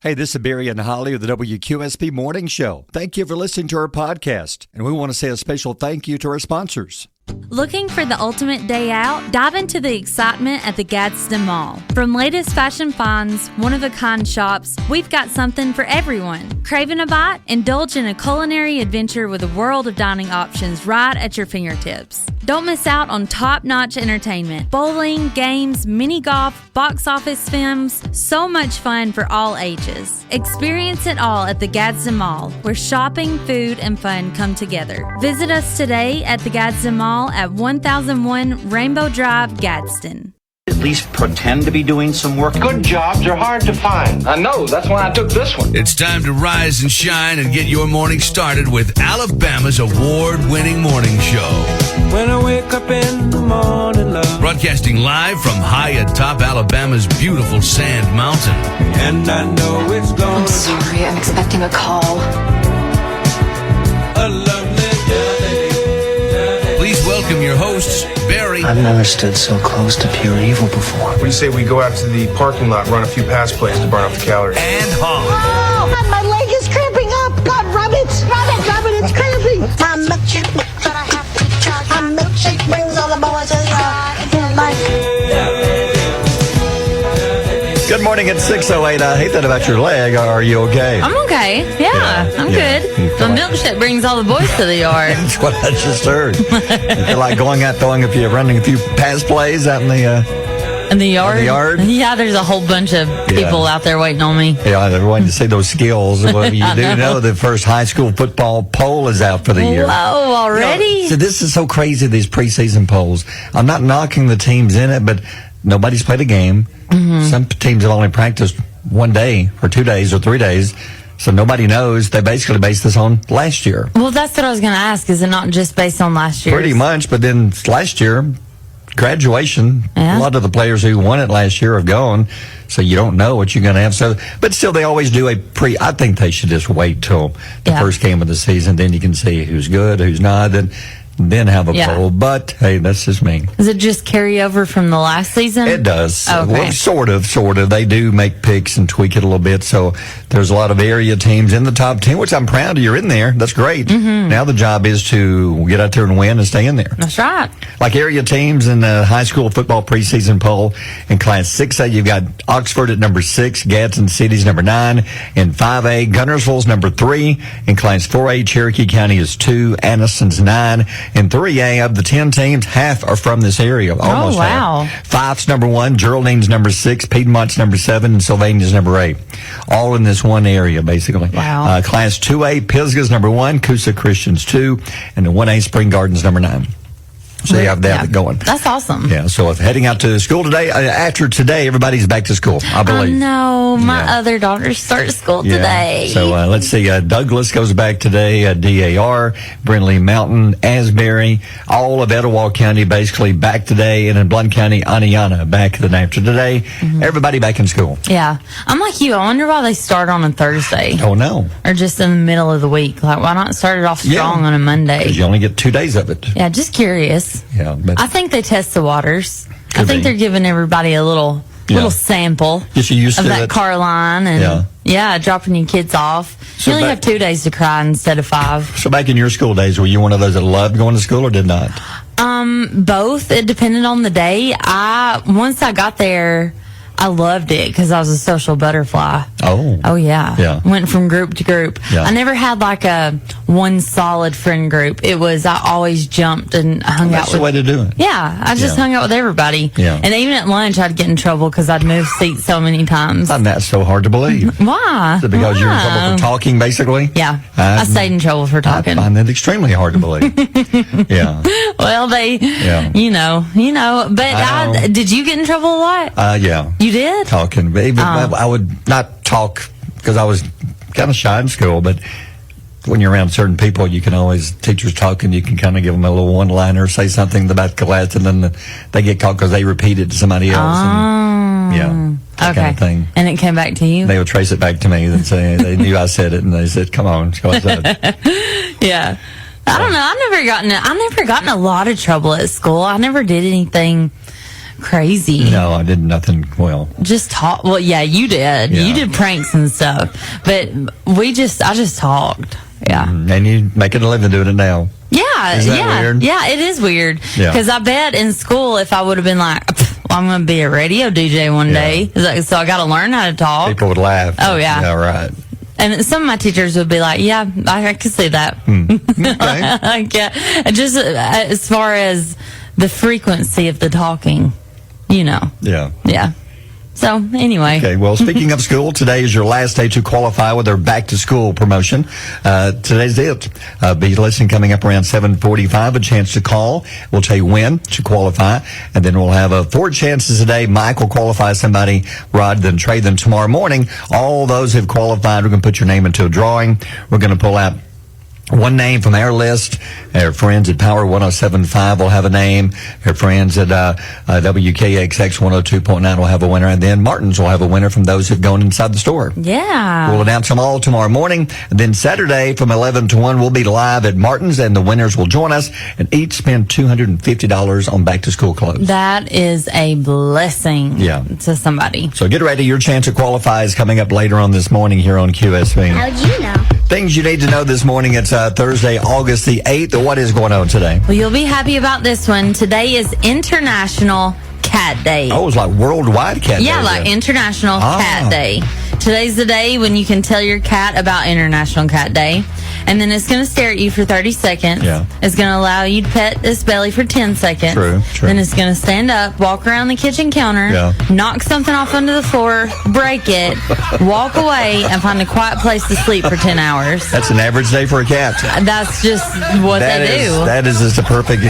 Hey, this is Barry and Holly of the WQSP Morning Show. Thank you for listening to our podcast, and we want to say a special thank you to our sponsors. Looking for the ultimate day out? Dive into the excitement at the Gadsden Mall. From latest fashion finds, one-of-a-kind shops, we've got something for everyone. Craving a bite? Indulge in a culinary adventure with a world of dining options right at your fingertips. Don't miss out on top-notch entertainment. Bowling, games, mini golf, box office films, so much fun for all ages. Experience it all at the Gadsden Mall, where shopping, food, and fun come together. Visit us today at the Gadsden Mall at 1001 Rainbow Drive, Gadsden. At least pretend to be doing some work. Good jobs are hard to find. I know, that's why I took this one. It's time to rise and shine and get your morning started with Alabama's award-winning morning show. When I wake up in the morning, love. Broadcasting live from high atop Alabama's beautiful Sand Mountain. And I know it's gonna I'm sorry, I'm expecting a call. a lovely day. Please welcome your hosts, Barry I've never stood so close to pure evil before. What do you say we go out to the parking lot, run a few pass plays to burn off the calories? and Holly. Oh, my leg is cramping up. God, rub it. Rub it, it's cramping. My milkshake brings all the boys to Good morning at 6:08. I hate that about your leg. Are you okay? I'm okay. Yeah, I'm good. My milkshake brings all the boys to the yard. That's what I just heard. You feel like going out running a few pass plays out in the... In the yard? In the yard? Yeah, there's a whole bunch of people out there waiting on me. Yeah, they're wanting to see those skills. Well, you do know the first high school football poll is out for the year. Whoa, already? So this is so crazy, these preseason polls. I'm not knocking the teams in it, but nobody's played a game. Mm-hmm. Some teams have only practiced 1 day or 2 days or 3 days. So nobody knows. They basically base this on last year. Well, that's what I was going to ask. Is it not just based on last year? Pretty much, but then last year, graduation, a lot of the players who won it last year have gone, so you don't know what you're going to have. So, but still, they always do I think they should just wait till the first game of the season, then you can see who's good, who's not, then have a poll. But hey, that's just me. Does it just carry over from the last season? It does. Okay. Well, sort of. They do make picks and tweak it a little bit. So there's a lot of area teams in the top 10, which I'm proud of. You're in there. That's great. Mm-hmm. Now the job is to get out there and win and stay in there. That's right. Like area teams in the high school football preseason poll in Class 6A, you've got Oxford at number 6, Gadsden City's number 9. In 5A, Gunnersville's number 3. In Class 4A, Cherokee County is 2, Anniston's 9. In 3A, of the 10 teams, half are from this area. Almost wow. half. Fife's number 1, Geraldine's number 6, Piedmont's number 7, and Sylvania's number 8. All in this one area, basically. Wow. Class 2A, Pisgah's number 1, Coosa Christian's 2, and the 1A, Spring Garden's number 9. So you have that going. That's awesome. Yeah, so if heading out to school today, after today, everybody's back to school, I believe. No, my other daughters start school today. So let's see, Douglas goes back today, DAR, Brindley Mountain, Asbury, all of Etowah County basically back today, and in Blount County, Aniana back the day after today. Mm-hmm. Everybody back in school. Yeah. I'm like you. I wonder why they start on a Thursday. Oh, no. Or just in the middle of the week. Like, why not start it off strong on a Monday? Because you only get 2 days of it. Yeah, just curious. Yeah, but I think they test the waters. I think be. they're giving everybody a little sample Get you used of to that it. car line and dropping your kids off. So you only have 2 days to cry instead of 5. So back in your school days, were you one of those that loved going to school or did not? Both. It depended on the day. Once I got there, I loved it because I was a social butterfly. Oh yeah. Yeah. Went from group to group. Yeah. I never had like a one solid friend group. It was I always jumped and hung out That's the way to do it. Yeah, I just hung out with everybody. Yeah. And even at lunch, I'd get in trouble because I'd move seats so many times. And that's so hard to believe. Why? Is it because you're in trouble for talking, basically? Yeah. I stayed in trouble for talking. I find that extremely hard to believe. Yeah. Well, you know. But did you get in trouble a lot? Yeah. You did? Talking. But even I would not talk because I was kind of shy in school, but when you're around certain people, you can always, teachers talking, you can kind of give them a little one-liner, say something about class, and then they get caught because they repeat it to somebody else. And, that kind of thing. And it came back to you? They would trace it back to me and say they knew I said it, and they said, come on, go outside. Yeah. I don't know. I never got in a lot of trouble at school. I never did anything crazy. No, I did nothing. Well, Just talk. Well, yeah, you did. Yeah. You did pranks and stuff. But I just talked. Yeah. and you making a living doing it now. Yeah. Is that yeah. weird? Yeah, it is weird. Yeah. Because I bet in school, if I would have been like, well, I'm going to be a radio DJ one day, so I got to learn how to talk. People would laugh. Oh, yeah. Yeah, right. And some of my teachers would be like, yeah, I could see that. Okay. Like, yeah, just as far as the frequency of the talking, Yeah. Yeah. So, anyway. Okay, well, speaking of school, today is your last day to qualify with our back-to-school promotion. Today's it. Be listening coming up around 7:45, a chance to call. We'll tell you when to qualify, and then we'll have 4 chances today. Mike will qualify somebody, Rod, then trade them tomorrow morning. All those who've qualified, we're going to put your name into a drawing. We're going to pull out one name from our list. Our friends at Power 107.5 will have a name. Our friends at WKXX 102.9 will have a winner. And then Martin's will have a winner from those who've gone inside the store. Yeah. We'll announce them all tomorrow morning. And then Saturday from 11 to 1, we'll be live at Martin's, and the winners will join us and each spend $250 on back-to-school clothes. That is a blessing to somebody. So get ready. Your chance to qualify is coming up later on this morning here on QSP. How'd you know? Things you need to know this morning. It's Thursday, August the 8th. What is going on today? Well, you'll be happy about this one. Today is International Cat Day. Oh, it's like worldwide cat day. Yeah, like then. International Cat Day. Today's the day when you can tell your cat about International Cat Day. And then it's going to stare at you for 30 seconds. Yeah. It's going to allow you to pet its belly for 10 seconds. True. Then it's going to stand up, walk around the kitchen counter, knock something off onto the floor, break it, walk away, and find a quiet place to sleep for 10 hours. That's an average day for a cat. That's just what they do. That is just a perfect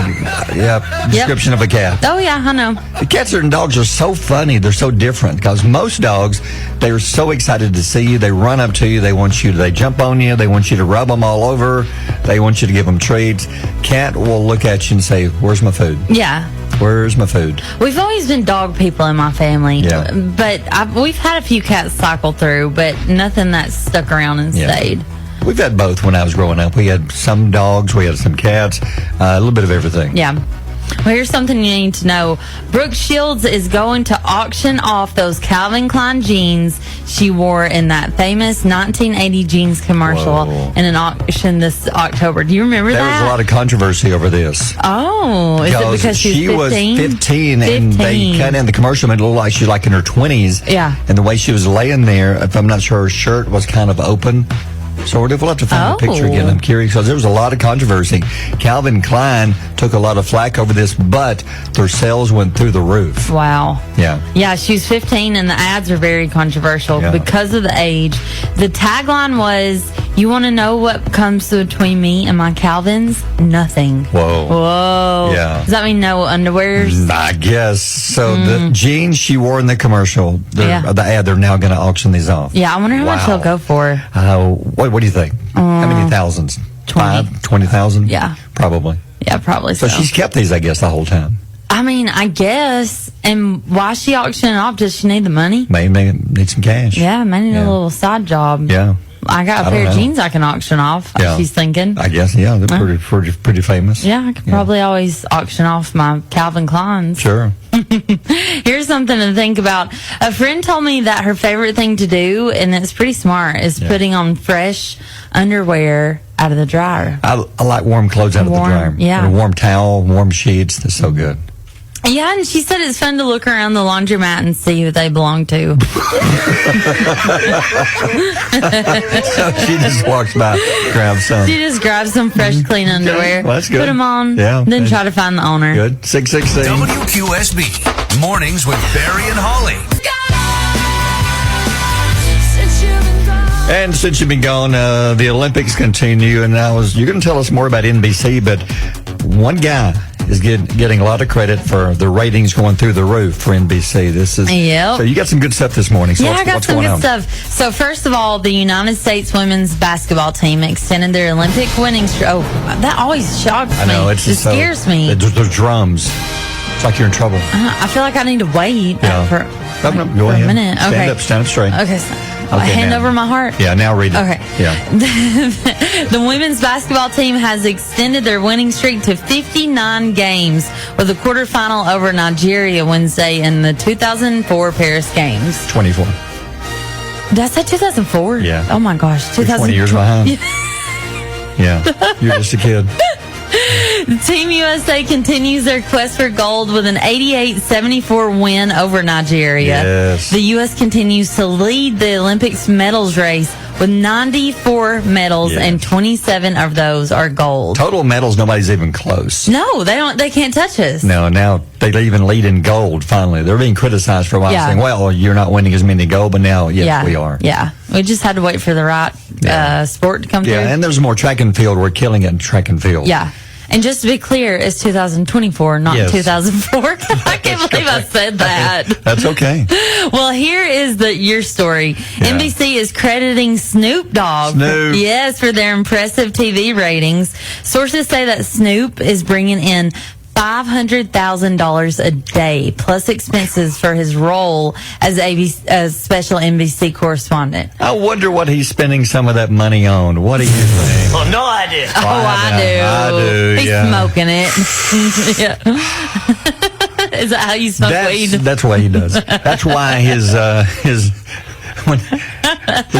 description of a cat. Oh, yeah, I know. The cats and dogs are so funny. They're so different because most dogs, they're so excited to see you. They run up to you. They jump on you. They want you to rub them all over. They want you to give them treats. Cat will look at you and say, "Where's my food? Yeah. Where's my food?" We've always been dog people in my family. Yeah. But we've had a few cats cycle through, but nothing that's stuck around and stayed. We've had both when I was growing up. We had some dogs. We had some cats. A little bit of everything. Yeah. Well, here's something you need to know. Brooke Shields is going to auction off those Calvin Klein jeans she wore in that famous 1980 jeans commercial in an auction this October. Do you remember that? There was a lot of controversy over this. Oh, is it because she was 15? 15 and they cut in the commercial and it looked like she was like in her 20s. Yeah. And the way she was laying there, if I'm not sure, her shirt was kind of open. Sort of. We'll have to find the picture again. I'm curious because there was a lot of controversy. Calvin Klein took a lot of flack over this, but their sales went through the roof. Wow. Yeah. Yeah, she's 15 and the ads are very controversial because of the age. The tagline was, "You want to know what comes between me and my Calvins? Nothing." Whoa. Yeah. Does that mean no underwears? I guess. So the jeans she wore in the commercial, the ad, they're now going to auction these off. Yeah, I wonder how much they'll go for. What do you think? How many thousands? 20,000? Yeah. Probably. Yeah, probably so. So she's kept these, I guess, the whole time. I mean, I guess. And why is she auctioning off? Does she need the money? Maybe need some cash. Yeah, maybe need a little side job. Yeah. I got a pair of jeans I can auction off. Yeah. She's thinking. I guess, yeah, they're pretty famous. Yeah, I could probably always auction off my Calvin Kleins. Sure. Here's something to think about. A friend told me that her favorite thing to do, and it's pretty smart, is putting on fresh underwear out of the dryer. I like warm clothes out of the dryer. Yeah. And a warm towel, warm sheets. They're so good. Yeah, and she said it's fun to look around the laundromat and see who they belong to. So she just walks by, grabs some. She just grabs some fresh, clean underwear. Well, that's good. Put them on, Yeah. then try to find the owner. Good. 616. WQSB Mornings with Barry and Holly. And since you've been gone, the Olympics continue, and you're going to tell us more about NBC, but one guy is getting a lot of credit for the ratings going through the roof for NBC. So you got some good stuff this morning. So I got what's some going good on? stuff. So first of all, the United States women's basketball team extended their Olympic winning streak. Oh, that always shocks me. I know. It scares me. Those drums. It's like you're in trouble. I feel like I need to wait for Go a ahead. minute. Stand up straight. Okay. Hand now. over my heart. Yeah, now read it. Okay. Yeah. The women's basketball team has extended their winning streak to 59 games with a quarterfinal over Nigeria Wednesday in the 2004 Paris Games. 24. Did I say 2004? Yeah. Oh my gosh. You're 20 years behind. Yeah. You're just a kid. Team USA continues their quest for gold with an 88-74 win over Nigeria. Yes. The U.S. continues to lead the Olympics medals race with 94 medals, Yes. and 27 of those are gold. Total medals, nobody's even close. No, they don't. They can't touch us. No, now they even lead in gold, finally. They're being criticized for a while, Yeah. saying, well, you're not winning as many gold, but now, yes, we are. Yeah. We just had to wait for the right sport to come through. Yeah, and there's more track and field. We're killing it in track and field. Yeah. And just to be clear, it's 2024, not Yes. 2004. I can't believe I said that. That's okay. Well, here is your story. Yeah. NBC is crediting Snoop Dogg. Snoop. Yes, for their impressive TV ratings. Sources say that Snoop is bringing in $500,000 a day, plus expenses for his role as special NBC correspondent. I wonder what he's spending some of that money on. What do you think? Well, no idea. Oh, I do. He's yeah. smoking it. Yeah. Is that how you smoke weed? That's what he does. That's why his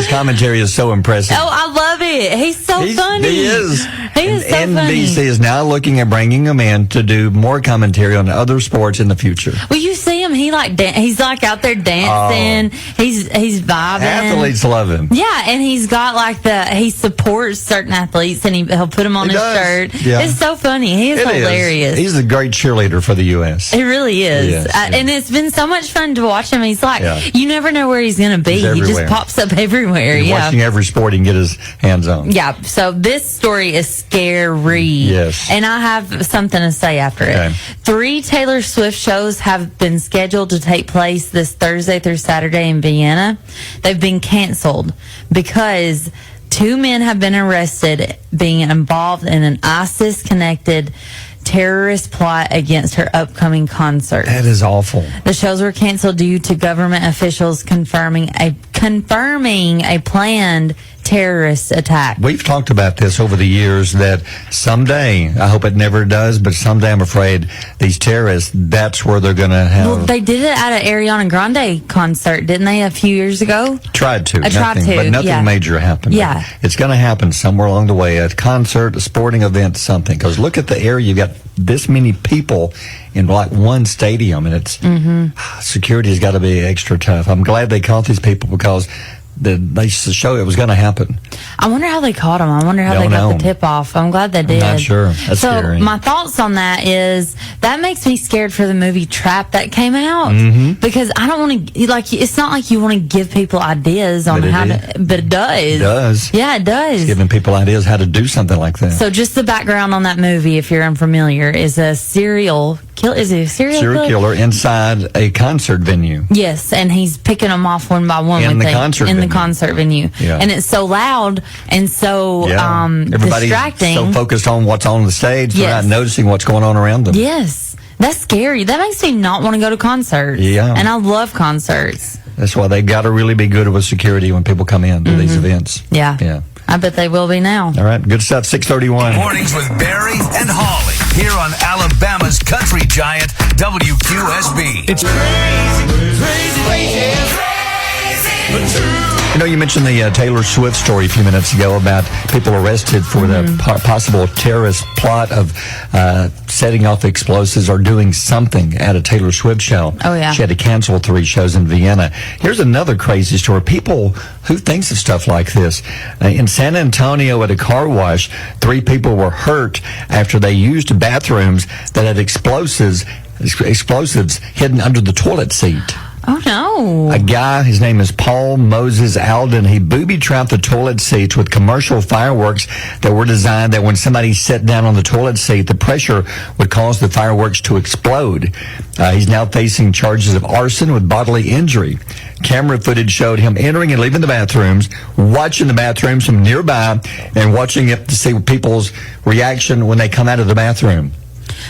commentary is so impressive. Oh, I love it. He's so funny. He is. He is so NBC funny. is now looking at bringing him in to do more commentary on other sports in the future. Well, you see him. He's like out there dancing. He's vibing. Athletes love him. Yeah, and he's got he supports certain athletes, and he'll put them on He his does. shirt. Yeah. It's so funny. He is It hilarious. He's a great cheerleader for the U.S. He really is. Yes, And it's been so much fun to watch him. He's like, Yeah. you never know where he's going to be. He's He just everywhere. pops up everywhere. He's Yeah. watching every sport he can get his hands on. Yeah, so this story is scary. Yes. And I have something to say after Okay. it. 3 Taylor Swift shows have been scheduled to take place this Thursday through Saturday in Vienna. They've been canceled because 2 men have been arrested being involved in an ISIS-connected terrorist plot against her upcoming concert. That is awful. The shows were canceled due to government officials confirming a planned terrorist attack. We've talked about this over the years that someday, I hope it never does, but someday I'm afraid these terrorists, that's where they're going to have... Well, they did it at an Ariana Grande concert, didn't they, a few years ago? Tried to. Tried to, But nothing yeah. major happened. Yeah. But it's going to happen somewhere along the way, a concert, a sporting event, something. Because look at the area, you've got this many people in like one stadium, and it's security has got to be extra tough. I'm glad they caught these people because they show it was going to happen. I wonder how they caught him. I wonder how Don't they got know. the tip off. I'm glad they did. Not sure. That's so scary. my thoughts on that is that makes me scared for the movie Trap that came out because I don't want to it's not like you want to give people ideas on But it how is. to, but it does. It does. Yeah, it does. Giving people ideas how to do something like that. So just the background on that movie, if you're unfamiliar, is a serial killer. Is he a serial killer inside a concert venue. Yes, and he's picking them off one by one In with the concert in venue. the concert venue. Yeah. And it's so loud and so Everybody's distracting. so focused on what's on the stage, they're Yes. not noticing what's going on around them. Yes, that's scary. That makes me not want to go to concerts. Yeah. And I love concerts. That's why they've got to really be good with security when people come in to these events. Yeah. Yeah. I bet they will be now. All right. Good stuff. 6:31. Mornings with Barry and Holly here on Alabama's country giant WQSB. It's You know, you mentioned the Taylor Swift story a few minutes ago about people arrested for the possible terrorist plot of setting off explosives or doing something at a Taylor Swift show. Oh, yeah. She had to cancel 3 shows in Vienna. Here's another crazy story. People who thinks of stuff like this. In San Antonio at a car wash, 3 people were hurt after they used bathrooms that had explosives hidden under the toilet seat. Oh, no. A guy, his name is Paul Moses Alden, he booby-trapped the toilet seats with commercial fireworks that were designed that when somebody sat down on the toilet seat, the pressure would cause the fireworks to explode. He's now facing charges of arson with bodily injury. Camera footage showed him entering and leaving the bathrooms, watching the bathrooms from nearby, and watching it to see people's reaction when they come out of the bathroom.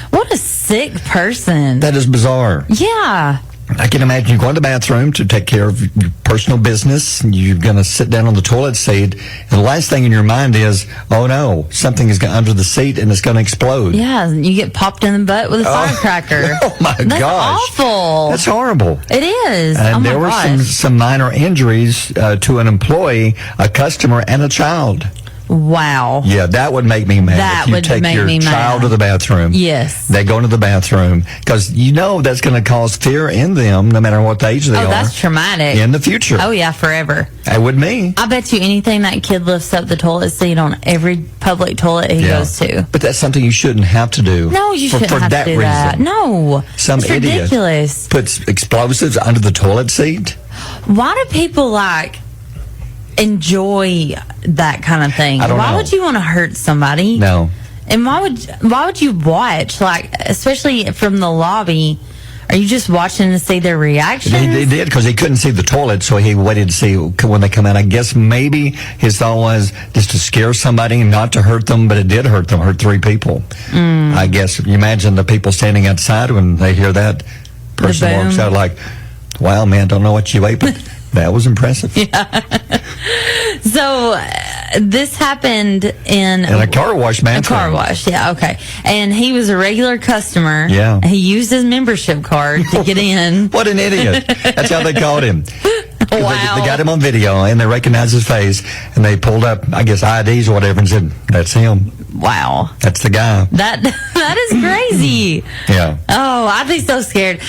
What a sick person. That is bizarre. Yeah. I can imagine you go to the bathroom to take care of your personal business, and you're going to sit down on the toilet seat, and the last thing in your mind is, oh no, something is under the seat and it's going to explode. Yeah, you get popped in the butt with a firecracker. Oh my That's gosh. awful. That's horrible. It is. And oh there my were gosh. some minor injuries to an employee, a customer, and a child. Wow. Yeah, that would make me mad. That if you would take make your me child mad. to the bathroom. Yes. They go into the bathroom because that's going to cause fear in them, no matter what the age they are. Oh, that's traumatic. In the future. Oh, yeah, forever. That would me. I bet you anything that kid lifts up the toilet seat on every public toilet he goes to. But that's something you shouldn't have to do. No, you shouldn't for have that to do reason. that. No. Some it's idiot ridiculous. puts explosives under the toilet seat. Why do people enjoy that kind of thing? I don't Why know. would you want to hurt somebody? No. And why would you watch, especially from the lobby? Are you just watching to see their reaction? He did because he couldn't see the toilet, so he waited to see when they come out. I guess maybe his thought was just to scare somebody, not to hurt them, but it did hurt them. Hurt 3 people. I guess you imagine the people standing outside when they hear that. Person walks out like, "Wow, man, don't know what you ate, but that was impressive." So this happened in a car wash, man. A car wash, yeah, okay. And he was a regular customer. Yeah. He used his membership card to get in. What an idiot. That's how they called him. Wow. They got him on video, and they recognized his face, and they pulled up, I guess, IDs or whatever, and said, "That's him. Wow. That's the guy." That is crazy. Yeah. Oh, I'd be so scared.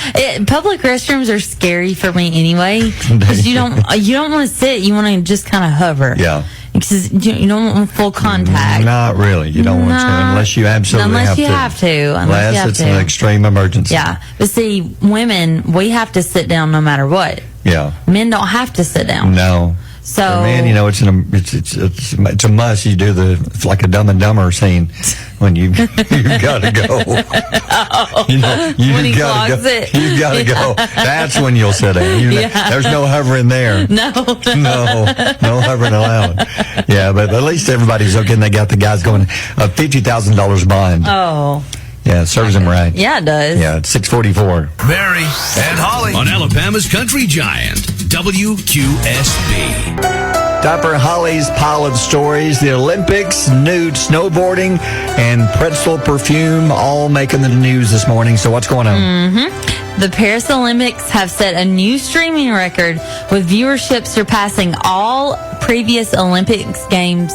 Public restrooms are scary for me anyway, because you don't want to sit. You want to just kind of hover. Yeah. Because you don't want full contact. Not really. You don't want to unless you absolutely Unless you have have to. Unless it's an extreme emergency. Yeah. But see, women, we have to sit down no matter what. Yeah. Men don't have to sit down. No. So, man, it's a must. You do it's like a Dumb and Dumber scene when you gotta go. When he clogs it. You gotta go. That's when you'll sit down. There's no hovering there. No hovering allowed. Yeah, but at least everybody's okay. And they got the guys going $50,000 bond. Oh. Yeah, it serves them right. Yeah, it does. Yeah, it's 6:44. Mary and Holly on Alabama's Country Giant, WQSB. Time for Holly's pile of stories. The Olympics, nude, snowboarding, and pretzel perfume all making the news this morning. So what's going on? The Paris Olympics have set a new streaming record with viewership surpassing all previous Olympics games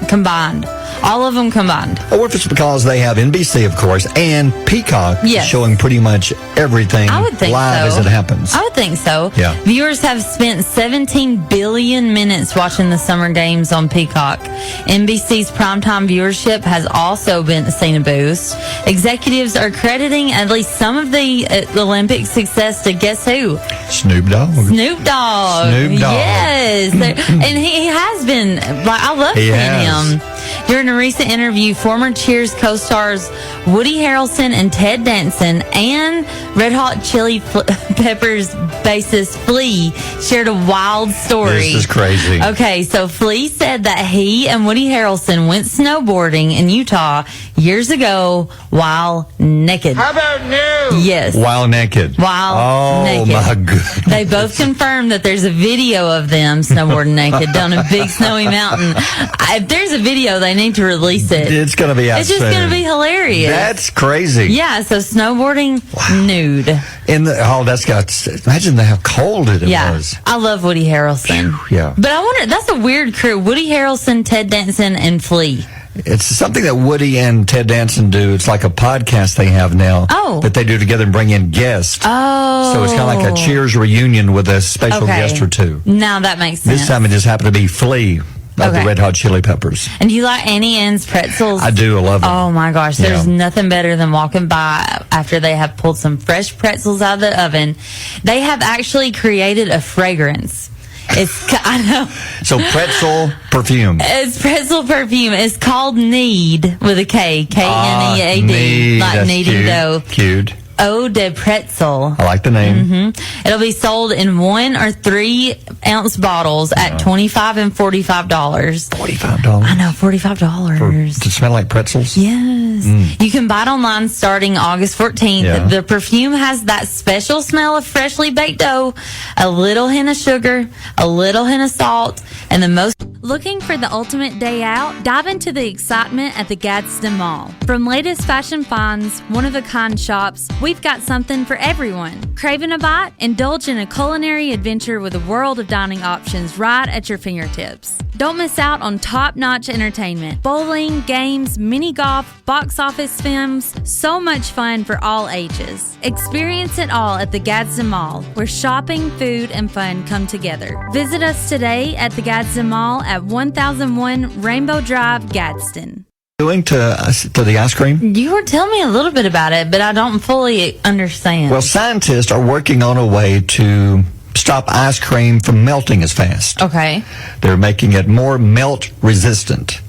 combined. All of them combined. I wonder if it's because they have NBC, of course, and Peacock showing pretty much everything I would think live so. as it happens. I would think so. Yeah. Viewers have spent 17 billion minutes watching the Summer Games on Peacock. NBC's primetime viewership has also seen a boost. Executives are crediting at least some of the Olympic success to guess who? Snoop Dogg. Snoop Dogg. Yes. And he has been, I love seeing him. During a recent interview, former Cheers co-stars Woody Harrelson and Ted Danson and Red Hot Chili Peppers bassist Flea shared a wild story. This is crazy. Okay, so Flea said that he and Woody Harrelson went snowboarding in Utah years ago while naked. How about new? Yes. While naked. While naked. Oh, my goodness. They both confirmed that there's a video of them snowboarding naked down a big snowy mountain. If there's a video, they need to release it. It's going to be out It's just soon. going to be hilarious. That's crazy. Yeah, so snowboarding nude. That's got, imagine how cold it was. I love Woody Harrelson. Yeah. But I wonder, that's a weird crew. Woody Harrelson, Ted Danson, and Flea. It's something that Woody and Ted Danson do. It's like a podcast they have now that they do together and bring in guests. Oh. So it's kind of like a Cheers reunion with a special guest or two. Now that makes sense. This time it just happened to be Flea of the Red Hot Chili Peppers. And do you like Annie Ann's pretzels? I do. I love them. Oh my gosh. There's nothing better than walking by after they have pulled some fresh pretzels out of the oven. They have actually created a fragrance. I know. So pretzel perfume. It's pretzel perfume. It's called Need with a K. K-N-E-A-D. Need. Like That's kneading dough. Cute. Eau de Pretzel. I like the name. It'll be sold in 1 or 3 ounce bottles at $25 and $45. $45. I know, $45. To smell like pretzels? Yes. You can buy it online starting August 14th. Yeah. The perfume has that special smell of freshly baked dough, a little hint of sugar, a little hint of salt, and the most... Looking for the ultimate day out? Dive into the excitement at the Gadsden Mall. From latest fashion finds, one-of-a-kind shops, we've got something for everyone. Craving a bite? Indulge in a culinary adventure with a world of dining options right at your fingertips. Don't miss out on top-notch entertainment. Bowling, games, mini golf, box office films, so much fun for all ages. Experience it all at the Gadsden Mall, where shopping, food, and fun come together. Visit us today at the Gadsden Mall at 1001 Rainbow Drive, Gadsden. Doing to the ice cream? You were telling me a little bit about it, but I don't fully understand. Well, scientists are working on a way to stop ice cream from melting as fast. Okay. They're making it more melt resistant.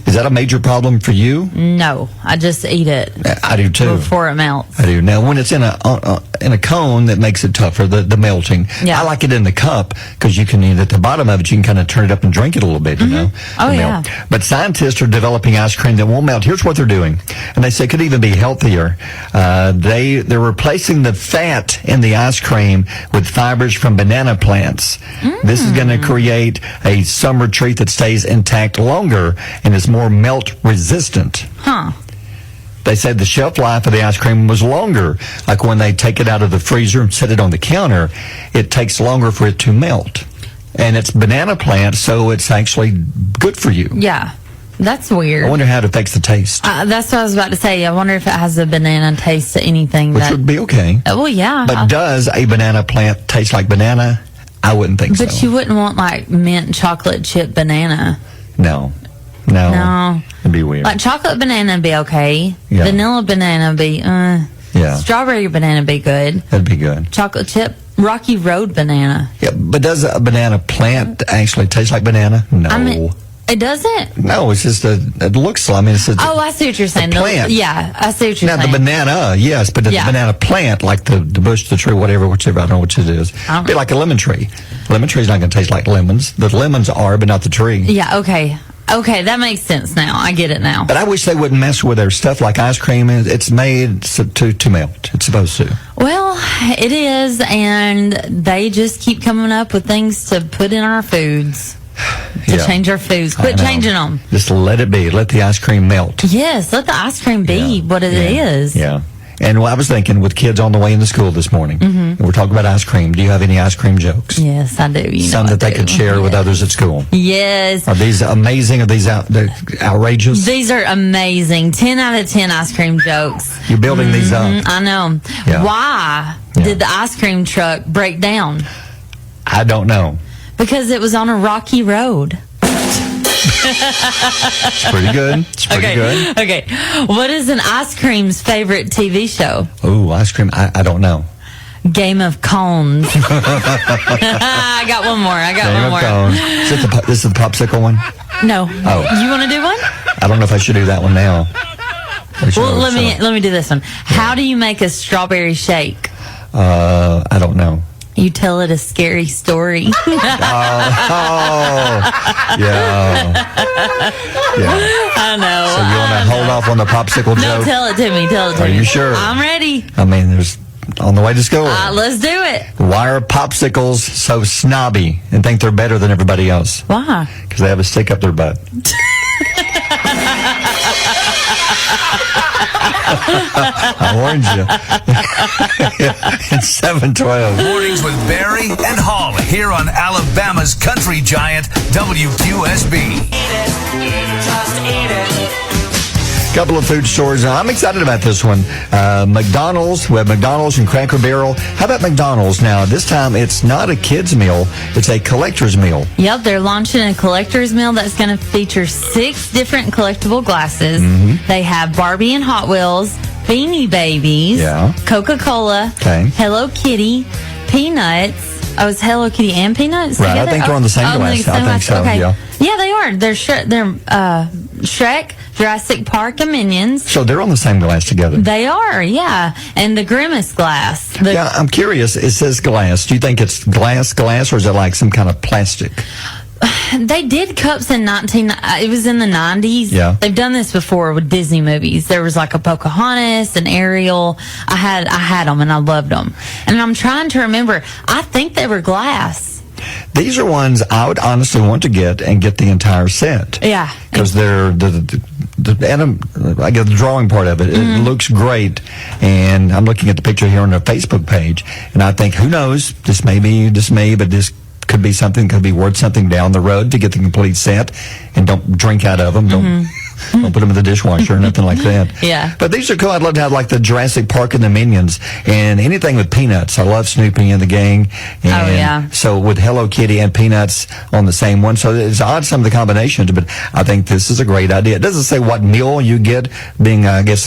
Is that a major problem for you? No, I just eat it. I do too. Before it melts. I do. Now, when it's in a cone, that makes it tougher, the melting. Yeah. I like it in the cup because you can eat at the bottom of it. You can kind of turn it up and drink it a little bit, you know. Oh, to yeah. melt. But scientists are developing ice cream that won't melt. Here's what they're doing, and they say it could even be healthier. They're replacing the fat in the ice cream with fibers from banana plants. This is going to create a summer treat that stays intact longer and is more melt resistant. Huh. They said the shelf life of the ice cream was longer. Like when they take it out of the freezer and set it on the counter, it takes longer for it to melt. And it's banana plant, so it's actually good for you. Yeah. That's weird. I wonder how it affects the taste. That's what I was about to say. I wonder if it has a banana taste to anything. Which would be okay. Well, yeah. But does a banana plant taste like banana? I wouldn't think so. But you wouldn't want like mint chocolate chip banana. No. It'd be weird. Like chocolate banana would be okay. Yeah. Vanilla banana would be, yeah. Strawberry banana would be good. That'd be good. Chocolate chip, Rocky Road banana. Yeah, but does a banana plant actually taste like banana? No. I mean, it doesn't? No, it's just it looks, I mean, it's just I see what you're saying. The plant. Yeah, I see what you're saying. Now, the banana, yes, but the banana plant, like the bush, the tree, whatever, I don't know which it is. It'd be like a lemon tree. Lemon tree's not going to taste like lemons. The lemons are, but not the tree. Yeah, okay. Okay, that makes sense now. I get it now. But I wish they wouldn't mess with their stuff like ice cream. It's made to melt. It's supposed to. Well, it is, and they just keep coming up with things to put in our foods. To change our foods. Quit changing them. Just let it be. Let the ice cream melt. Yes, let the ice cream be what it is. Yeah. And I was thinking with kids on the way into school this morning, and we're talking about ice cream. Do you have any ice cream jokes? Yes, I do. Some that they could share with others at school. Yes. Are these amazing? Are these outrageous? These are amazing. 10 out of 10 ice cream jokes. You're building these up. I know. Yeah. Why did the ice cream truck break down? I don't know. Because it was on a rocky road. It's pretty good. It's pretty good. Okay. What is an ice cream's favorite TV show? Ooh, ice cream. I don't know. Game of Cones. I got one more. Game of Cones. This is the popsicle one? No. Oh. You want to do one? I don't know if I should do that one now. Well, let me do this one. How do you make a strawberry shake? I don't know. You tell it a scary story. Yeah. I know. So you want to hold off on the popsicle joke? No, tell it to me. Are you sure? I'm ready. I mean, there's on the way to school. Let's do it. Why are popsicles so snobby and think they're better than everybody else? Why? Because they have a stick up their butt. I warned you. It's 7:12. Mornings with Barry and Holly here on Alabama's country giant WQSB. Couple of food stores. I'm excited about this one. McDonald's. We have McDonald's and Cracker Barrel. How about McDonald's now? This time it's not a kid's meal. It's a collector's meal. Yep, they're launching a collector's meal that's going to feature 6 different collectible glasses. They have Barbie and Hot Wheels, Beanie Babies, Coca-Cola, Hello Kitty, Peanuts. Oh, it's Hello Kitty and Peanuts Right, together? I think they're on the same glass. I think so, okay. yeah. Yeah, they are. They're Shrek, Jurassic Park and Minions. So they're on the same glass together. They are, yeah. And the Grimace glass. Yeah, I'm curious. It says glass. Do you think it's glass, or is it like some kind of plastic? They did cups in it was in the 90s. Yeah. They've done this before with Disney movies. There was like a Pocahontas, an Ariel. I had them and I loved them. And I'm trying to remember. I think they were glass. These are ones I would honestly want to get the entire set. Yeah. Because they're I get the drawing part of it. It looks great. And I'm looking at the picture here on their Facebook page. And I think, who knows? This may be just me, but this could be something, could be worth something down the road to get the complete set. And don't drink out of them. Don't put them in the dishwasher or nothing like that. Yeah. But these are cool. I'd love to have like the Jurassic Park and the Minions and anything with Peanuts. I love Snoopy and the gang. And so with Hello Kitty and Peanuts on the same one. So it's odd some of the combinations, but I think this is a great idea. It doesn't say what meal you get, being I guess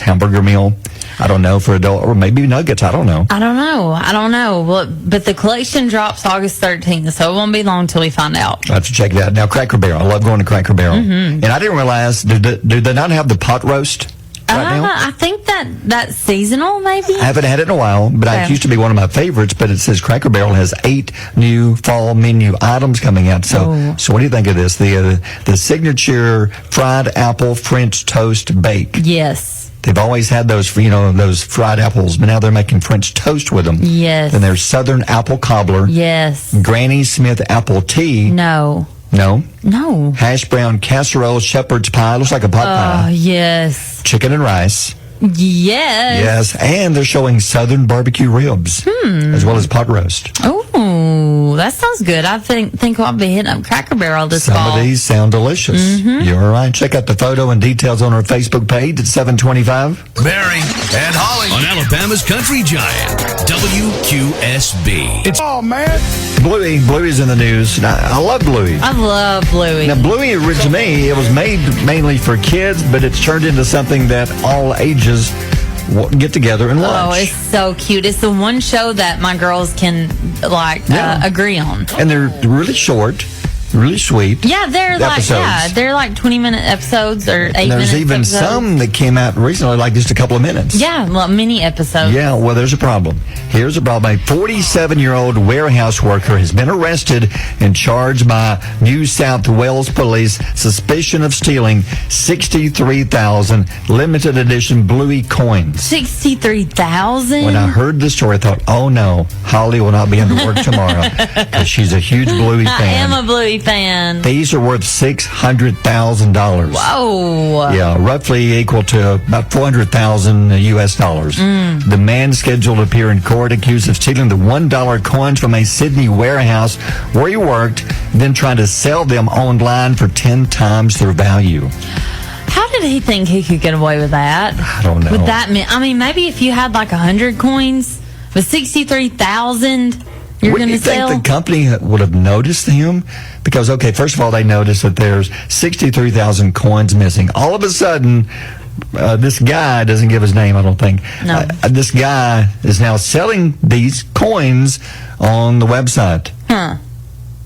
hamburger meal. I don't know, for adult, or maybe nuggets. I don't know. I don't know. Well, but the collection drops August 13th, so it won't be long till we find out. I have to check that out. Now, Cracker Barrel. I love going to Cracker Barrel. And I didn't realize, do they not have the pot roast right now? I think that's seasonal, maybe. I haven't had it in a while, but it used to be one of my favorites. But it says Cracker Barrel has 8 new fall menu items coming out. So what do you think of this? The signature fried apple French toast bake. Yes. They've always had those fried apples, but now they're making French toast with them. Yes. Then there's Southern apple cobbler. Yes. Granny Smith apple tea. No. Hash brown casserole shepherd's pie. Looks like a pot pie. Oh, yes. Chicken and rice. Yes. And they're showing Southern barbecue ribs as well as pot roast. Oh, that sounds good. I think I'll be hitting up Cracker Barrel this fall. Some of these sound delicious. You're right. Check out the photo and details on our Facebook page at 725. Barry and Holly on Alabama's Country Giant, WQSB. Bluey's in the news. I love Bluey. I love Bluey. Now, Bluey, to me, it was made mainly for kids, but it's turned into something that all ages get together and watch. Oh, it's so cute. It's the one show that my girls can agree on. And they're really short, really sweet. Yeah, they're like 20-minute episodes or 8 minutes. There's even some that came out recently, like just a couple of minutes. Yeah, mini episodes. Yeah, well, there's a problem. Here's a problem. A 47-year-old warehouse worker has been arrested and charged by New South Wales police, suspicion of stealing 63,000 limited edition Bluey coins. 63,000? When I heard the story, I thought, oh no, Holly will not be into work tomorrow because she's a huge Bluey fan. I am a Bluey fan. These are worth $600,000. Whoa. Yeah, roughly equal to about 400,000 U.S. dollars. The man scheduled to appear in court accused of stealing the $1 coins from a Sydney warehouse where he worked, then trying to sell them online for 10 times their value. How did he think he could get away with that? I don't know. With that, maybe if you had like 100 coins, with 63,000... Wouldn't you think the company would have noticed him? Because, okay, first of all, they noticed that there's 63,000 coins missing. All of a sudden, this guy doesn't give his name, I don't think. No. This guy is now selling these coins on the website.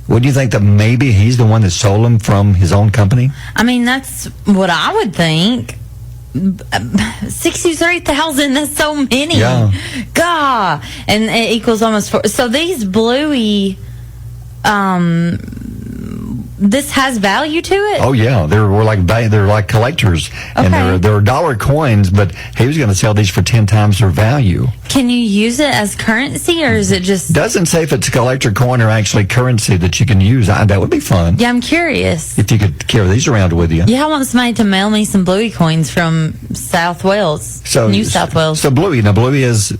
Would you think that maybe he's the one that sold them from his own company? That's what I would think. 63,000, that's so many. Yeah. God. And it equals almost 4. So these Bluey, this has value to it? Oh yeah, they're like collectors, and they're dollar coins. But he was going to sell these for 10 times their value. Can you use it as currency, or is it just? Doesn't say if it's a collector coin or actually currency that you can use. That would be fun. Yeah, I'm curious if you could carry these around with you. Yeah, I want somebody to mail me some Bluey coins from South Wales, New South Wales. So Bluey is.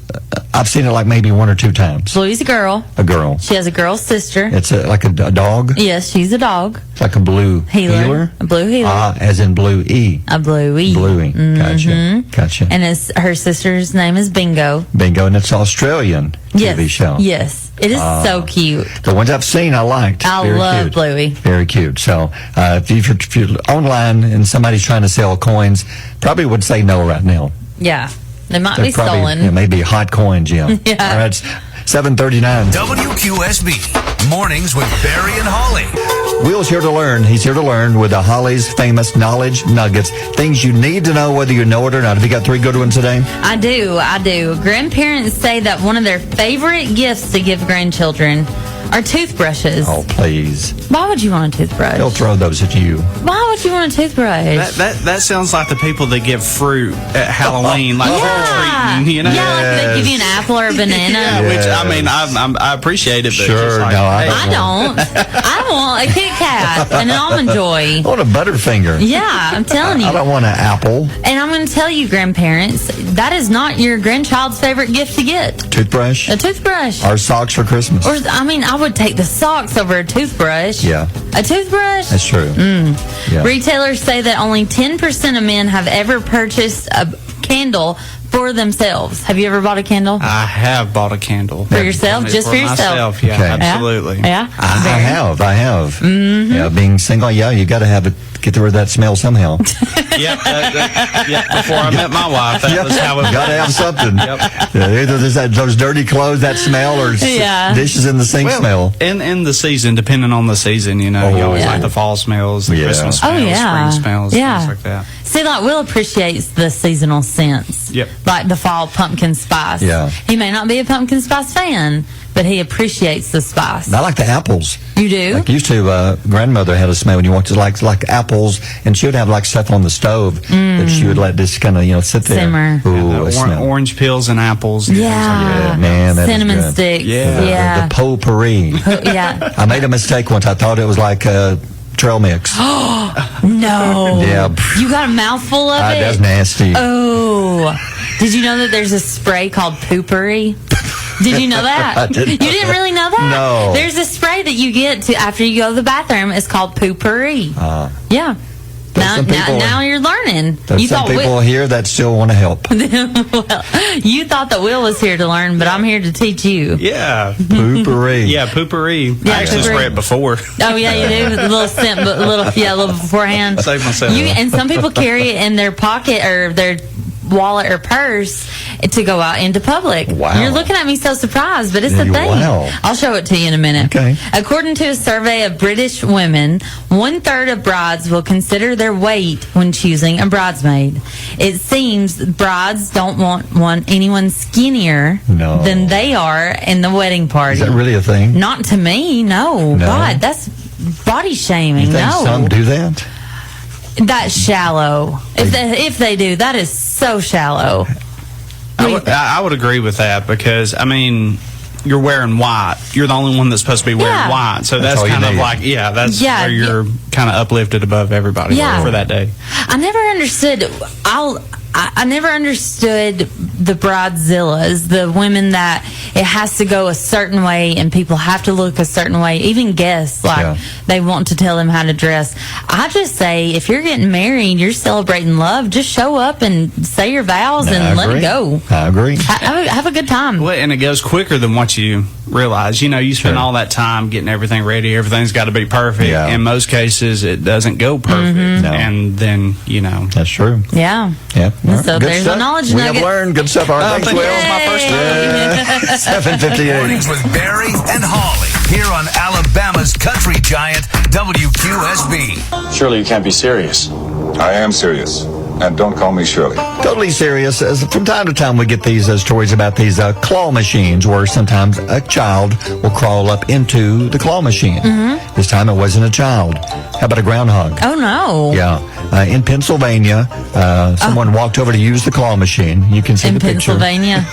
I've seen it like maybe 1 or 2 times. Bluey's a girl. A girl. She has a girl sister. It's like a dog. Yes, she's a dog. It's like a blue healer. A blue healer. As in Blue-E. A Bluey. Bluey. Gotcha. And her sister's name is Bingo. Bingo, and it's Australian TV show. Yes. It is so cute. The ones I've seen, I liked. I love Bluey. Very cute. So if you're online and somebody's trying to sell coins, probably would say no right now. Yeah. They might be stolen. Yeah, maybe hot coins, yeah. Yeah. All right, it's 7:39. WQSB Mornings with Barry and Holly. Will's here to learn. He's here to learn with the Holly's famous knowledge nuggets. Things you need to know whether you know it or not. Have you got 3 good ones today? I do. Grandparents say that one of their favorite gifts to give grandchildren are toothbrushes. Oh, please. Why would you want a toothbrush? They'll throw those at you. Why would you want a toothbrush? That sounds like the people that give fruit at Halloween, like treating, you know? Yeah, like they give you an apple or a banana. Yeah, which, I mean, I appreciate it, but sure, just like, no, I don't. I want a Kit Kat and an Almond Joy. I want a Butterfinger. Yeah, I'm telling you. I don't want an apple. And I'm going to tell you, grandparents, that is not your grandchild's favorite gift to get. Toothbrush? A toothbrush. Or socks for Christmas. Or, I mean, I would take the socks over a toothbrush. Yeah. A toothbrush? That's true. Yeah. Retailers say that only 10% of men have ever purchased a candle for themselves. Have you ever bought a candle? I have bought a candle. For yourself? Just for yourself? Myself, yeah, Okay. absolutely. Yeah? I have. Mm-hmm. Yeah, being single, you got to have it. Get rid of that smell somehow. Yeah, before I met my wife, that was how it got to have something. Yep. Either there's those dirty clothes, that smell, or dishes in the sink smell. In the season, depending on the season, you know, you always like the fall smells, the Christmas smells, spring smells, things like that. See, like, Will appreciates the seasonal scents. Yep. Like the fall pumpkin spice. Yeah. He may not be a pumpkin spice fan, but he appreciates the spice. I like the apples. You do? Like used to, grandmother had a smell when you walked to like apples, and she would have like stuff on the stove that she would let this kind of sit there. Simmer. Ooh, orange peels and apples. And yeah, man, that cinnamon is good. sticks. The potpourri. Yeah. I made a mistake once. I thought it was like trail mix. No. Yeah. You got a mouthful of it? That's nasty. Oh. Did you know that there's a spray called poopery? Did you know that? I didn't know You didn't really know that? No. There's a spray that you get after you go to the bathroom. It's called poopery. Yeah. Now you're learning. There's some people here that still want to help. Well, you thought that Will was here to learn, but I'm here to teach you. Yeah. Poopery. Yeah, poopery. Yeah, I actually spray it before. Oh, yeah, you do? A little scent, but a little beforehand. Save myself. And some people carry it in their pocket or their wallet or purse to go out into public. Wow. You're looking at me so surprised, but it's a thing. Wow. I'll show it to you in a minute. Okay. According to a survey of British women, 1/3 of brides will consider their weight when choosing a bridesmaid. It seems brides don't want anyone skinnier than they are in the wedding party. Is that really a thing? Not to me, no. God, that's body shaming. You think some do that? That's shallow. If they do, that is so shallow. I would agree with that because, I mean, you're wearing white. You're the only one that's supposed to be wearing white. So that's kind of like, that's where you're kind of uplifted above everybody for that day. I never understood. I never understood the bridezillas, the women that it has to go a certain way and people have to look a certain way. Even guests, they want to tell them how to dress. I just say, if you're getting married, you're celebrating love, just show up and say your vows and let it go. I agree. Have a good time. Well, and it goes quicker than what you realize. You know, you spend all that time getting everything ready. Everything's got to be perfect. Yeah. In most cases, it doesn't go perfect. No. And then, That's true. Yeah. Yeah. So Good there's stuff. a knowledge we nugget. have learned. Good stuff. All right, thanks, Will. That was my first time. 7:58. Mornings with Barry and Holly here on Alabama's country giant WQSB. Surely you can't be serious. I am serious. And don't call me Shirley. Totally serious. From time to time, we get these stories about these claw machines where sometimes a child will crawl up into the claw machine. This time it wasn't a child. How about a groundhog? Oh, no. Yeah. In Pennsylvania, someone walked over to use the claw machine. You can see the picture. Pennsylvania?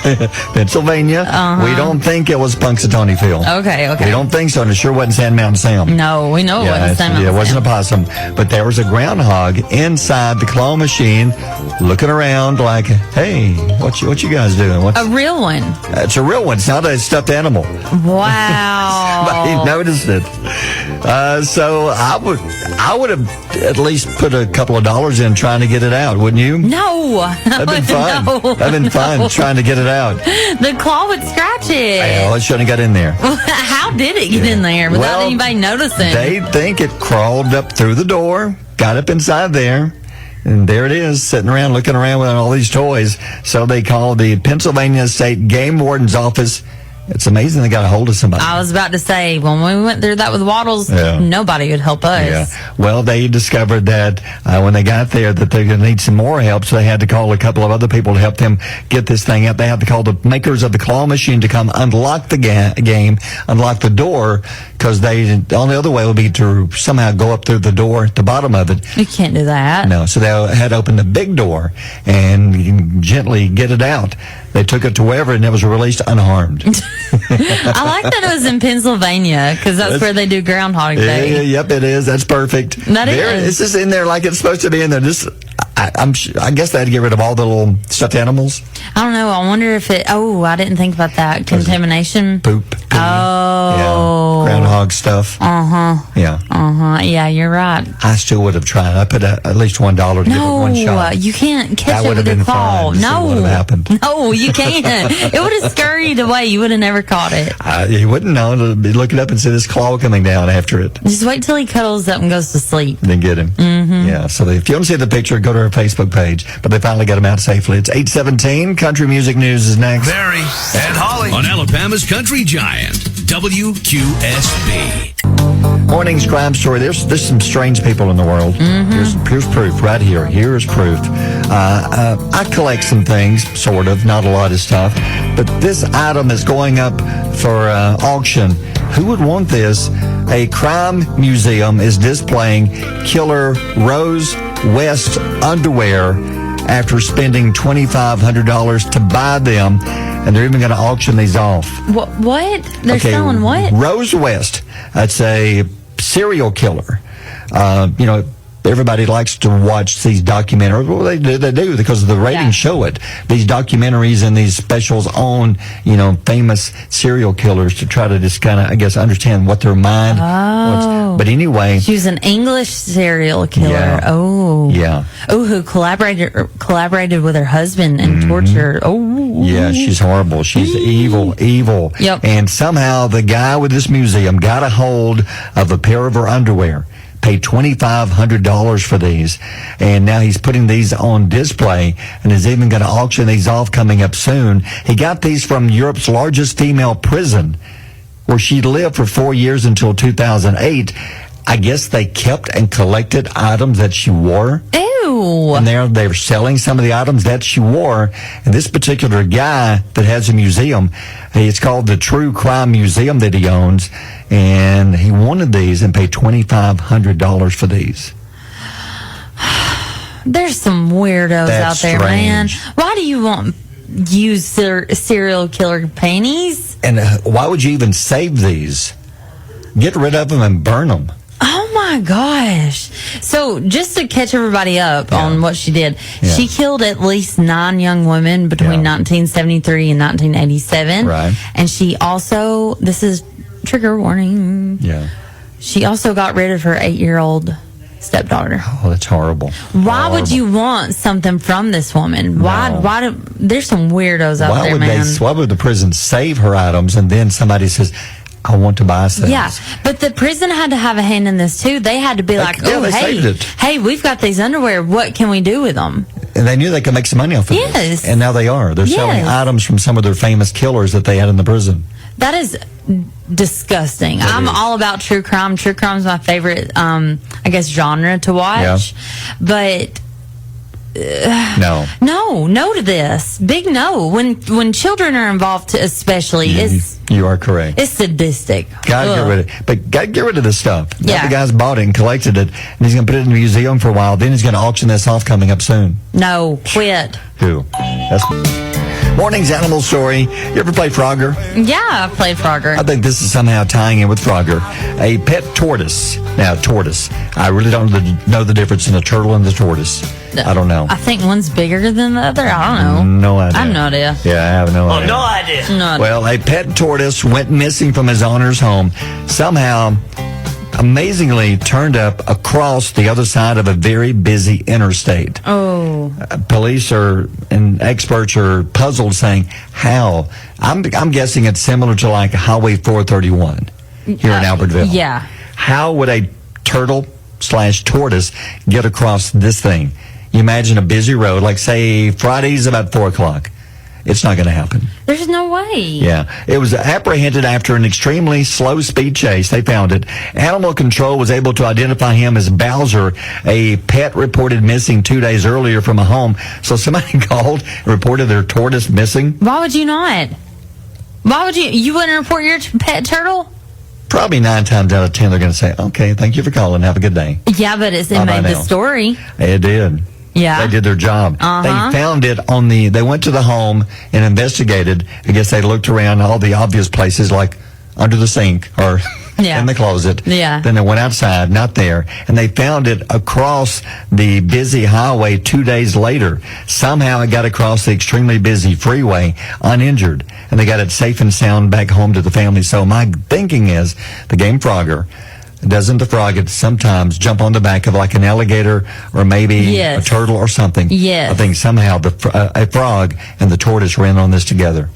Pennsylvania. We don't think it was Punxsutawney Phil. Okay. We don't think so, and it sure wasn't Sand Mountain Sam. No, we know it wasn't Sand Mountain Sam. It wasn't a possum. But there was a groundhog inside the claw machine looking around like, hey, what you guys doing? A real one? It's a real one. It's not a stuffed animal. Wow. But he noticed it. So I would have at least put a couple of dollars in trying to get it out, wouldn't you? No. That'd been fun. No. That'd been fun trying to get it out. The claw would scratch it. Well, it shouldn't have got in there. How did it get in there without anybody noticing? They think it crawled up through the door, got up inside there, and there it is, sitting around, looking around with all these toys. So they called the Pennsylvania State Game Warden's office, It's amazing they got a hold of somebody. I was about to say, when we went through that with Waddles, nobody would help us. Yeah. Well, they discovered that when they got there that they're going to need some more help, so they had to call a couple of other people to help them get this thing out. They had to call the makers of the claw machine to come unlock the game, unlock the door, because the only other way would be to somehow go up through the door at the bottom of it. You can't do that. No, so they had to open the big door and gently get it out. They took it to wherever, and it was released unharmed. I like that it was in Pennsylvania, because that's where they do Groundhog Day. Yep, it is. That's perfect. It's just in there like it's supposed to be in there. I guess they had to get rid of all the little stuffed animals. I don't know. I wonder if I didn't think about that. Contamination. Poop. Oh. Yeah. Groundhog stuff. Yeah. Yeah, you're right. I still would have tried. I put at least $1 to give it one shot. You can't catch that it with your claw. No. What would have happened? No, you can't. It would have scurried away. You would have never caught it. You wouldn't know. Look it up and see this claw coming down after it. Just wait till he cuddles up and goes to sleep. Then get him. Mm-hmm. Yeah. So if you want to see the picture, go to our Facebook page. But they finally got him out safely. It's 8:17. Country Music News is next. Barry and Holly on Alabama's Country Giant, WQSP. Morning's crime story. There's some strange people in the world. Mm-hmm. Here's proof right here. Here is proof. I collect some things, sort of, not a lot of stuff. But this item is going up for auction. Who would want this? A crime museum is displaying killer Rose West underwear after spending $2,500 to buy them, and they're even going to auction these off. What? They're selling what? Rose West. That's a serial killer. Everybody likes to watch these documentaries. Well, they do because the ratings show it. These documentaries and these specials on, famous serial killers to try to just kind of, I guess, understand what their mind. But anyway, she was an English serial killer. Yeah. Oh, yeah. Oh, who collaborated with her husband and tortured. Oh, yeah. She's horrible. She's evil. Yep. And somehow the guy with this museum got a hold of a pair of her underwear. Paid $2,500 for these, and now he's putting these on display, and is even going to auction these off coming up soon. He got these from Europe's largest female prison, where she lived for 4 years until 2008. I guess they kept and collected items that she wore. Ew. And they're selling some of the items that she wore. And this particular guy that has a museum, it's called the True Crime Museum that he owns, and he wanted these and paid $2,500 for these. There's some weirdos That's out there, strange. man. Why do you want use serial killer panties? And why would you even save these? Get rid of them and burn them. Oh my gosh. So just to catch everybody up on what she did, she killed at least 9 young women between 1973 and 1987. Right. And she also, this is trigger warning. Yeah. She also got rid of her 8-year-old stepdaughter. Oh, that's horrible. Why would you want something from this woman? Why there's some weirdos out there, man. Why would the prison save her items and then somebody says, I want to buy some? Yeah, but the prison had to have a hand in this too. They had to be like, hey, we've got these underwear. What can we do with them? And they knew they could make some money off of it. Yes. And now they are. They're selling items from some of their famous killers that they had in the prison. That is disgusting. I'm all about true crime. True crime is my favorite, I guess, genre to watch. Yeah. But no to this. Big no. When children are involved, especially, you are correct. It's sadistic. Gotta get rid of it. But gotta get rid of this stuff. Yeah. The guy's bought it and collected it, and he's gonna put it in the museum for a while. Then he's gonna auction this off coming up soon. No, quit. Who? That's Morning's animal story. You ever play Frogger? Yeah, I've played Frogger. I think this is somehow tying in with Frogger. A pet tortoise. Now, tortoise. I really don't know the difference in a turtle and the tortoise. I don't know. I think one's bigger than the other. I don't know. No idea. I have no idea. Yeah, I have no idea. No idea. No idea. Well, a pet tortoise went missing from his owner's home. Somehow, amazingly turned up across the other side of a very busy interstate. Oh. Police and experts are puzzled, saying, how? I'm guessing it's similar to like Highway 431 here in Albertville. Yeah. How would a turtle/tortoise get across this thing? You imagine a busy road, like say Friday's about 4 o'clock. It's not going to happen. There's no way. Yeah. It was apprehended after an extremely slow speed chase. They found it. Animal control was able to identify him as Bowser, a pet reported missing 2 days earlier from a home. So somebody called and reported their tortoise missing. Why would you not? Why would you wouldn't report your pet turtle? Probably 9 times out of 10 they're going to say, okay, thank you for calling. Have a good day. Yeah, but it made the story. It did. Yeah. They did their job. They found it they went to the home and investigated. I guess they looked around all the obvious places like under the sink or in the closet. Yeah. Then they went outside, not there. And they found it across the busy highway 2 days later. Somehow it got across the extremely busy freeway uninjured. And they got it safe and sound back home to the family. So my thinking is the game frogger, doesn't the frog sometimes jump on the back of like an alligator or maybe a turtle or something? Yes. I think somehow a frog and the tortoise ran on this together.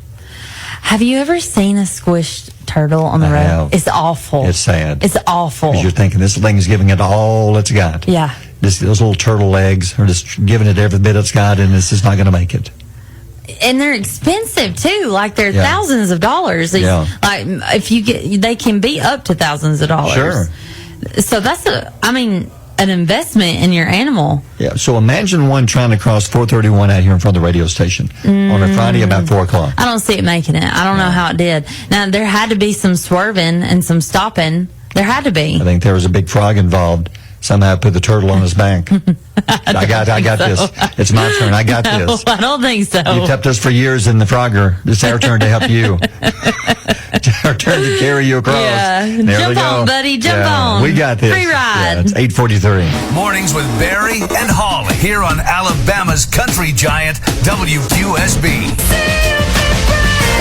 Have you ever seen a squished turtle on the road? Have. It's awful. It's sad. It's awful. Because you're thinking this thing is giving it all it's got. Yeah. Those little turtle legs are just giving it every bit it's got, and it's just not going to make it. And they're expensive too. Like they're thousands of dollars. Like if you they can be up to thousands of dollars. Sure. So that's an investment in your animal. Yeah. So imagine one trying to cross 431 out here in front of the radio station on a Friday about 4 o'clock. I don't see it making it. I don't know how it did. Now there had to be some swerving and some stopping. There had to be. I think there was a big frog involved. Somehow put the turtle on his back. I got this. It's my turn. I got this. I don't think so. You've kept us for years in the Frogger. It's our turn to help you. It's our turn to carry you across. Yeah. Jump on, buddy. Jump on. We got this. Free ride. Yeah, it's 8:43. Mornings with Barry and Holly here on Alabama's country giant, WQSB.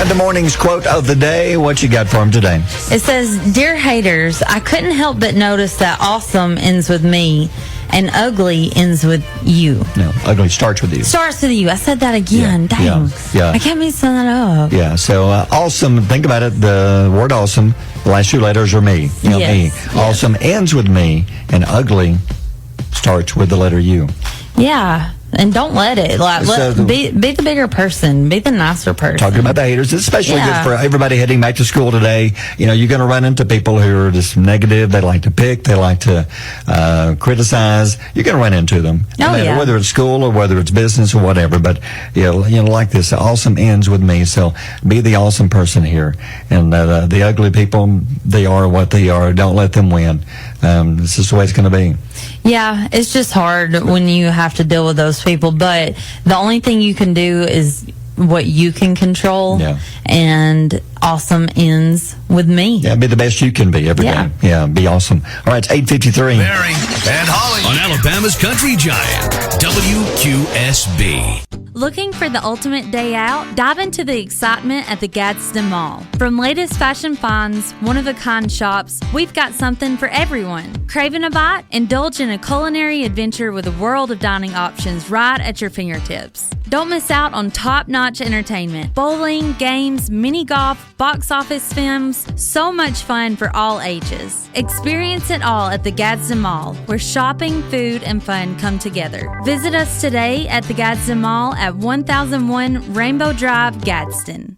And the morning's quote of the day. What you got for him today? It says, "Dear haters, I couldn't help but notice that awesome ends with me and ugly ends with you." No, ugly starts with you. Starts with you. I said that again. Dang. Yeah. I can't messing that up. Yeah, so awesome. Think about it. The word awesome, the last 2 letters are me. Me. Yes. Awesome ends with me, and ugly starts with the letter U. Yeah. And don't let it. Be the bigger person. Be the nicer person. Talking about the haters, it's especially good for everybody heading back to school today. You know, you're going to run into people who are just negative. They like to pick. They like to criticize. You're going to run into them. Whether it's school or whether it's business or whatever. But, like this, awesome ends with me. So be the awesome person here. And the ugly people, they are what they are. Don't let them win. This is the way it's going to be. Yeah, it's just hard when you have to deal with those people, but the only thing you can do is what you can control. Yeah. And awesome ends with me. Yeah, be the best you can be every day. Yeah, be awesome. All right, it's 8:53. Barry and Holly on Alabama's country giant, WQSB. Looking for the ultimate day out? Dive into the excitement at the Gadsden Mall. From latest fashion finds, one-of-a-kind shops, we've got something for everyone. Craving a bite? Indulge in a culinary adventure with a world of dining options right at your fingertips. Don't miss out on top-notch entertainment. Bowling, games, mini golf, box office films, so much fun for all ages. Experience it all at the Gadsden Mall, where shopping, food, and fun come together. Visit us today at the Gadsden Mall at 1001 Rainbow Drive, Gadsden.